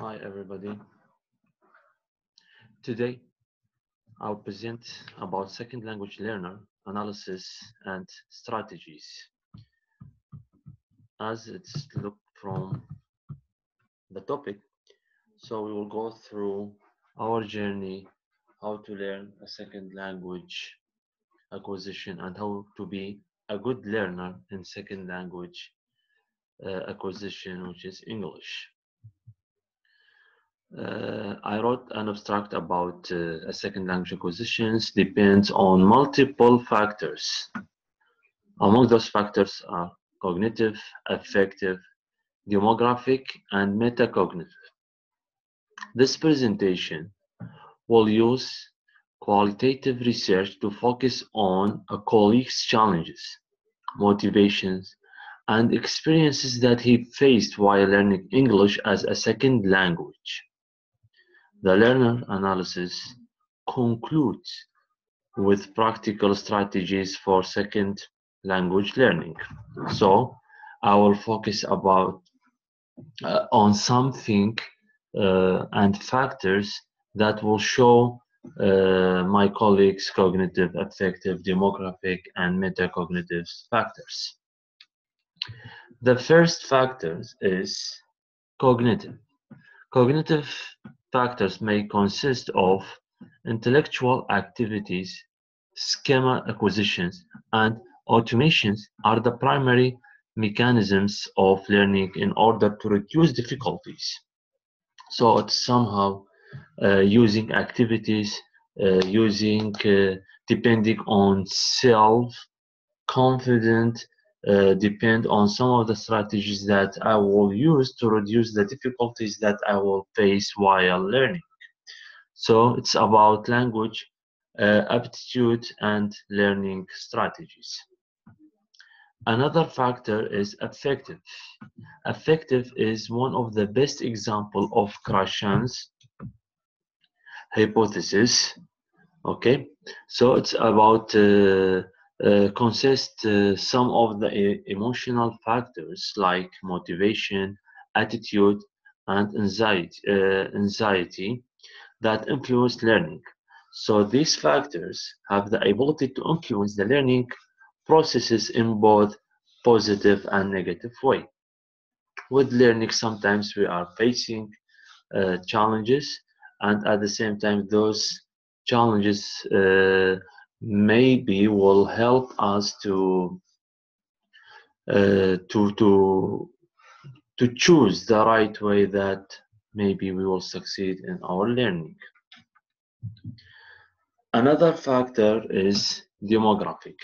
Hi everybody. Today I'll present about second language learner analysis and strategies. As it's looked from the topic, so we will go through our journey, how to learn a second language acquisition and how to be a good learner in second language acquisition, which is English. I wrote an abstract about a second language acquisitions depends on multiple factors. Among those factors are cognitive, affective, demographic, and metacognitive. This presentation will use qualitative research to focus on a colleague's challenges, motivations, and experiences that he faced while learning English as a second language. The learner analysis concludes with practical strategies for second language learning. So I will focus on something and factors that will show my colleagues cognitive, affective, demographic, and metacognitive factors. The first factor is cognitive. Cognitive factors may consist of intellectual activities, schema acquisitions, and automations are the primary mechanisms of learning in order to reduce difficulties. So it's somehow using activities, depending on self-confident, depend on some of the strategies that I will use to reduce the difficulties that I will face while learning. So it's about language aptitude and learning strategies. Another factor is affective. Affective is one of the best examples of Rawsan's hypothesis. Okay, so it's about some of the emotional factors like motivation, attitude, and anxiety that influence learning. So these factors have the ability to influence the learning processes in both positive and negative way. With learning, sometimes we are facing challenges, and at the same time, those challenges maybe will help us to choose the right way that maybe we will succeed in our learning. Another factor is demographic.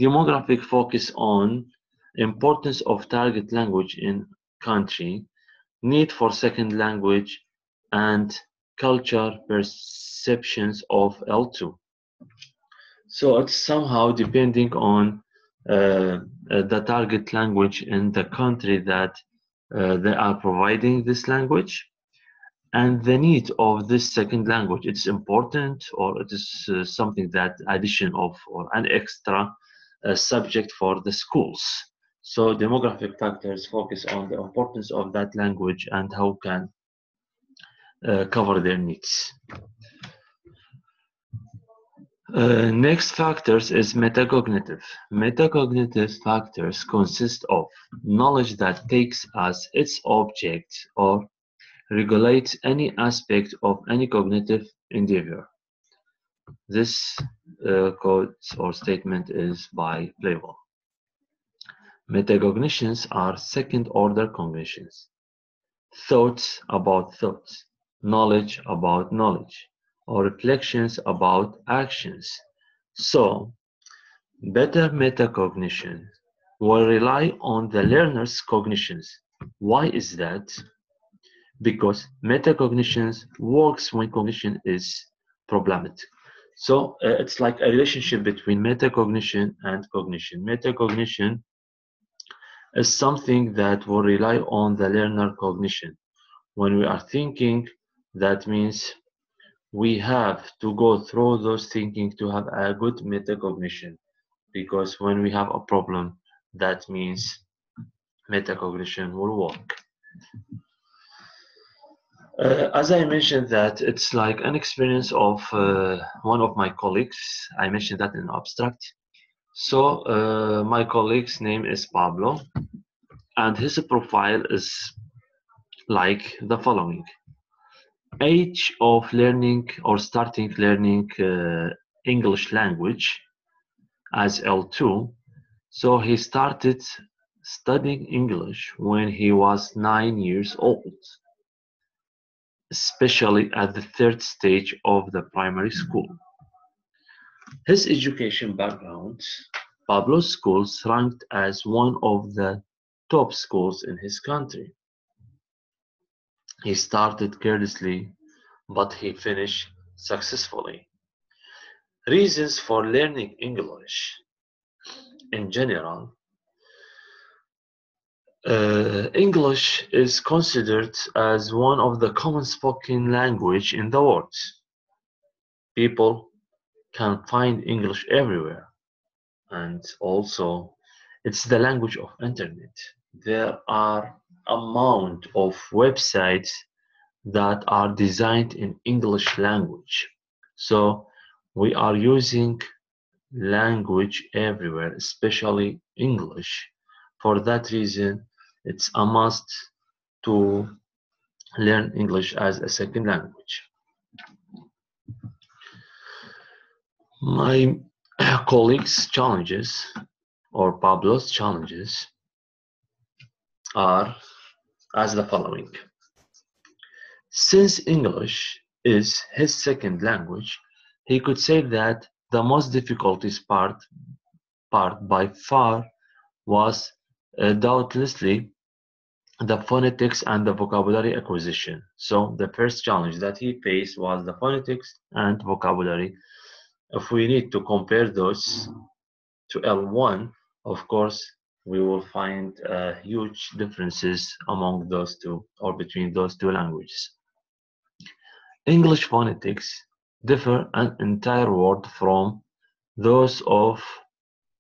Demographic focus on importance of target language in country, need for second language, and culture perceptions of L2. So it's somehow depending on the target language in the country that they are providing this language and the need of this second language. It's important, or it is something that addition of or an extra subject for the schools. So demographic factors focus on the importance of that language and how can cover their needs. Next factors is metacognitive. Metacognitive factors consist of knowledge that takes as its object or regulates any aspect of any cognitive endeavor. This quote or statement is by Flavor. Metacognitions are second-order cognitions. Thoughts about thoughts, knowledge about knowledge, or reflections about actions. So, better metacognition will rely on the learner's cognitions. Why is that? Because metacognition works when cognition is problematic. So it's like a relationship between metacognition and cognition. Metacognition is something that will rely on the learner cognition. When we are thinking, that means we have to go through those thinking to have a good metacognition. Because when we have a problem, that means metacognition will work. As I mentioned that it's like an experience of one of my colleagues. I mentioned that in abstract. So my colleague's name is Pablo, and his profile is like the following. Age of learning or starting learning English language as L2. So he started studying English when he was 9 years old, especially at the third stage of the primary school. His education background, Pablo's schools ranked as one of the top schools in his country. He started carelessly, but he finished successfully. Reasons for learning English in general. English is considered as one of the common spoken language in the world. People can find English everywhere, and also it's the language of internet. There are amount of websites that are designed in English language. So we are using language everywhere, especially English. For that reason, it's a must to learn English as a second language. My colleagues' challenges or Pablo's challenges are as the following. Since English is his second language, he could say that the most difficulties part by far was doubtlessly the phonetics and the vocabulary acquisition. So the first challenge that he faced was the phonetics and vocabulary. If we need to compare those to L1, of course, we will find huge differences among those two or between those two languages. English phonetics differ an entire word from those of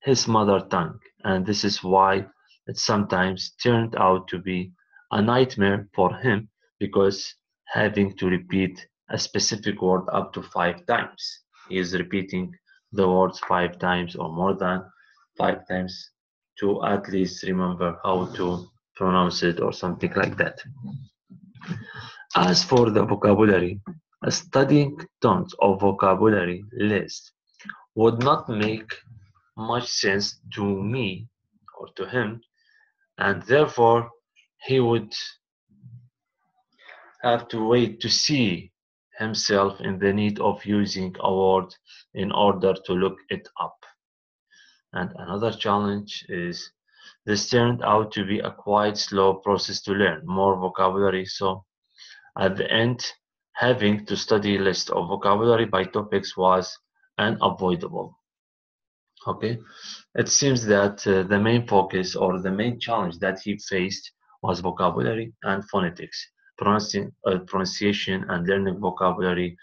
his mother tongue, and this is why it sometimes turned out to be a nightmare for him because having to repeat a specific word up to 5 times. He is repeating the words 5 times or more than 5 times to at least remember how to pronounce it or something like that. As for the vocabulary, studying tons of vocabulary list would not make much sense to me or to him, and therefore he would have to wait to see himself in the need of using a word in order to look it up. And another challenge is this turned out to be a quite slow process to learn more vocabulary, so at the end, having to study a list of vocabulary by topics was unavoidable. Okay, it seems that the main focus or the main challenge that he faced was vocabulary and phonetics. Pronunciation and learning vocabulary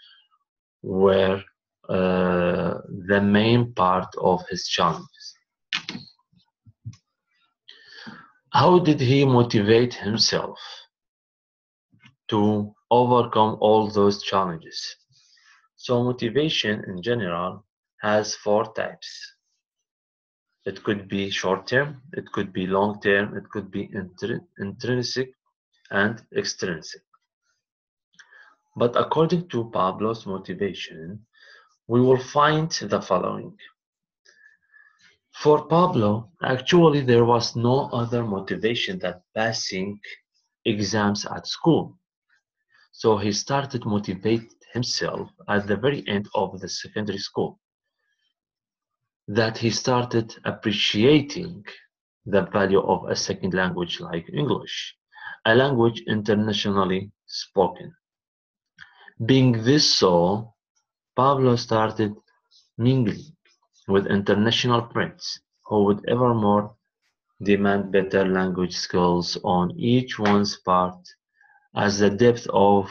were the main part of his challenges. How did he motivate himself to overcome all those challenges? So motivation in general has 4 types. It could be short term, it could be long term, it could be intrinsic and extrinsic. But according to Pablo's motivation, we will find the following. For Pablo, actually there was no other motivation than passing exams at school. So he started motivate himself at the very end of the secondary school, that he started appreciating the value of a second language like English, a language internationally spoken. Being this so, Pablo started mingling with international friends who would evermore demand better language skills on each one's part as the depth of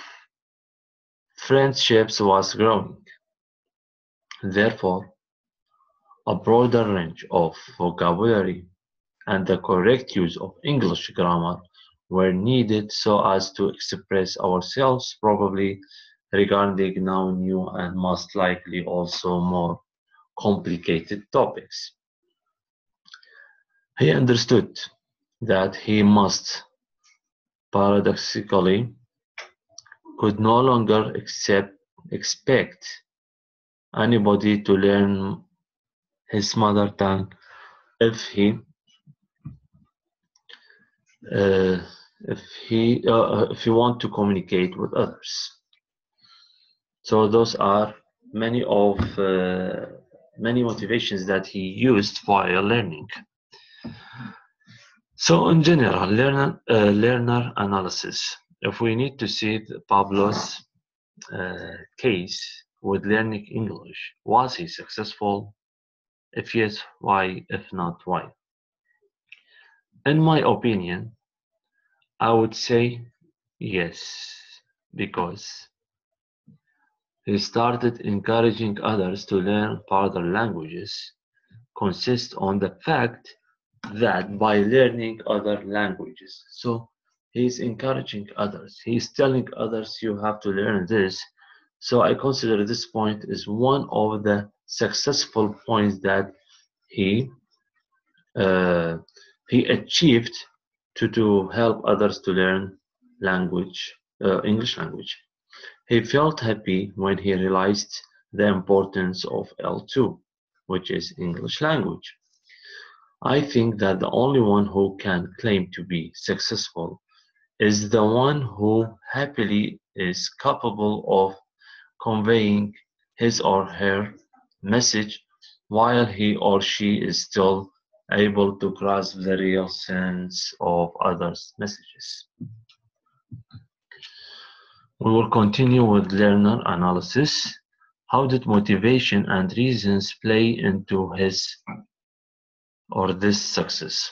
friendships was growing. Therefore, a broader range of vocabulary and the correct use of English grammar were needed so as to express ourselves probably regarding now new and most likely also more complicated topics. He understood that he must paradoxically could no longer expect anybody to learn his mother tongue if he uh, if he want to communicate with others. So those are many of many motivations that he used while learning. So in general, learner analysis. If we need to see Pablo's case with learning English, was he successful? If yes, why? If not, why? In my opinion, I would say yes, because he started encouraging others to learn further languages, consist on the fact that by learning other languages. So he's encouraging others. He's telling others you have to learn this. So I consider this point is one of the successful points that he uh, he achieved to help others to learn language, English language. He felt happy when he realized the importance of L2, which is English language. I think that the only one who can claim to be successful is the one who happily is capable of conveying his or her message while he or she is still able to grasp the real sense of others' messages. We will continue with learner analysis. How did motivation and reasons play into his or this success?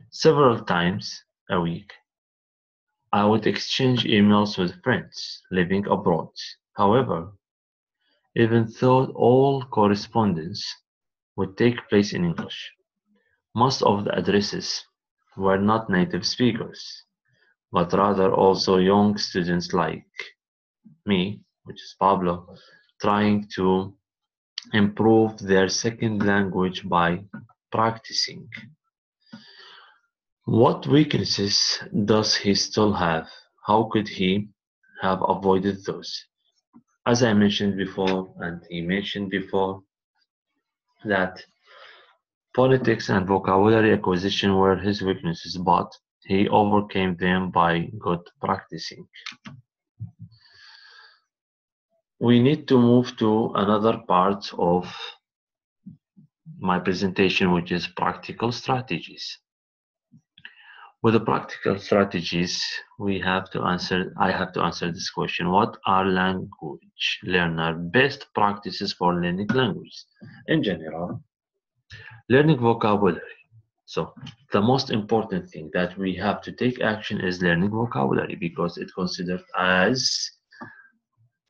Several times a week, I would exchange emails with friends living abroad. However, even though all correspondence would take place in English, most of the addresses were not native speakers, but rather also young students like me, which is Pablo, trying to improve their second language by practicing. What weaknesses does he still have? How could he have avoided those? As I mentioned before, and he mentioned before, that phonetics and vocabulary acquisition were his weaknesses, but he overcame them by good practicing. We need to move to another part of my presentation, which is practical strategies. With the practical strategies, I have to answer this question. What are language learner best practices for learning language? In general, learning vocabulary. So the most important thing that we have to take action is learning vocabulary because it's considered as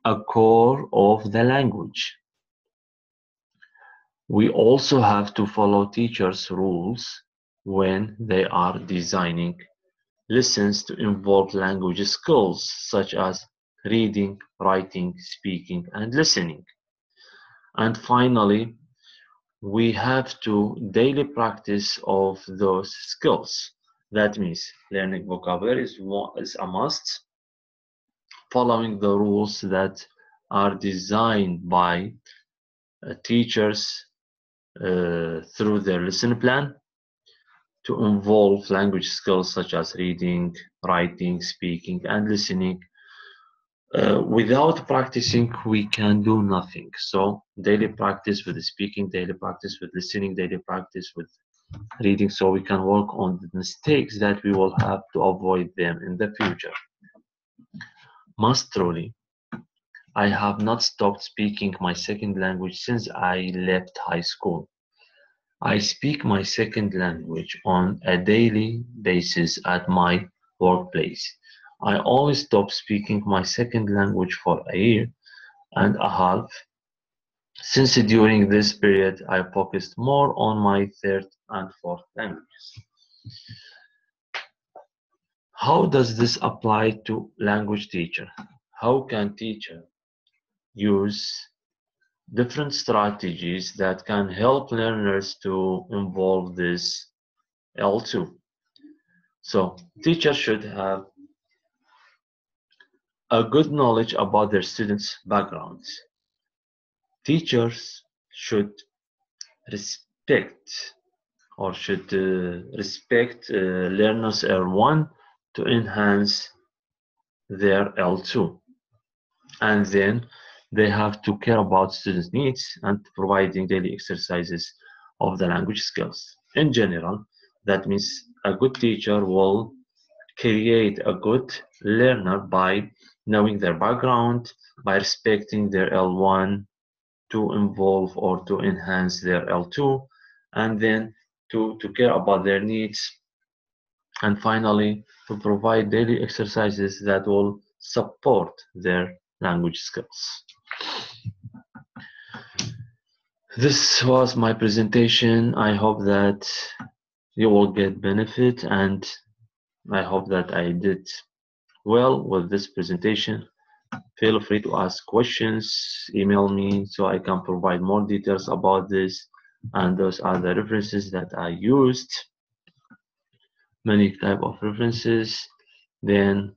a core of the language. We also have to follow teachers' rules when they are designing lessons to involve language skills such as reading, writing, speaking, and listening. And finally, we have to daily practice of those skills. That means learning vocabulary is a must, following the rules that are designed by teachers through their lesson plan to involve language skills such as reading, writing, speaking, and listening. Without practicing, we can do nothing. So, daily practice with speaking, daily practice with listening, daily practice with reading, so we can work on the mistakes that we will have to avoid them in the future. Most truly, I have not stopped speaking my second language since I left high school. I speak my second language on a daily basis at my workplace. I only stopped speaking my second language for a year and a half, since during this period I focused more on my third and fourth languages. How does this apply to language teacher? How can teacher use different strategies that can help learners to involve this L2? So teachers should have a good knowledge about their students' backgrounds. Teachers should respect learners L1 to enhance their L2. And then they have to care about students' needs and providing daily exercises of the language skills. In general, that means a good teacher will create a good learner by knowing their background, by respecting their L1 to involve or to enhance their L2, and then to care about their needs, and finally to provide daily exercises that will support their language skills. This was my presentation. I hope that you will get benefit, and I hope that I did well with this presentation. Feel free to ask questions, email me so I can provide more details about this, and those are the references that I used, many type of references. Then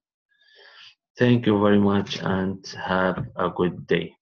thank you very much and have a good day.